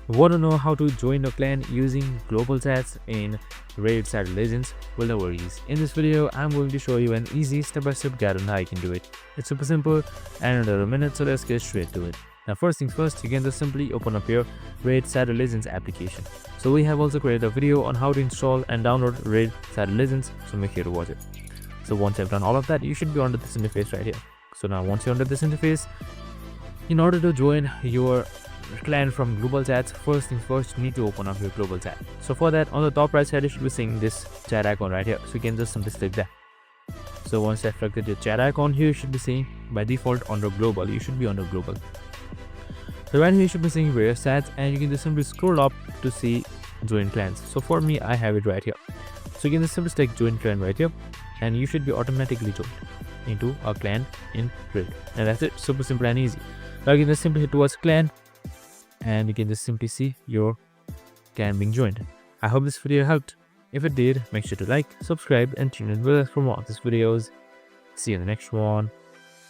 Want to know how to join a clan using global chats in Raid Shadow Legends? Well, no worries. In this video, I'm going to show you an easy step-by-step guide on how you can do it. It's super simple and under a minute, so let's get straight to it. Now, first things first, you can just simply open up your Raid Shadow Legends application. So we have also created a video on how to install and download Raid Shadow Legends, so make sure to watch it. So once I've done all of that, you should be under this interface right here. So now once you're under this interface, in order to join your clan from global chats, first things first, you need to open up your global chat. So for that, on the top right side, you should be seeing this chat icon right here. So you can just simply click that. So once I've selected your chat icon here, you should be seeing by default under global. You should be under global. So right here, you should be seeing various chats, and you can just simply scroll up to see join clans. So for me, I have it right here. So you can just simply click join clan right here, and you should be automatically joined into a clan in Raid. And that's it. Super simple and easy. Now you can just simply hit towards clan, and you can just simply see your clan being joined. I hope this video helped. If it did, make sure to like, subscribe, and tune in with us for more of these videos. See you in the next one.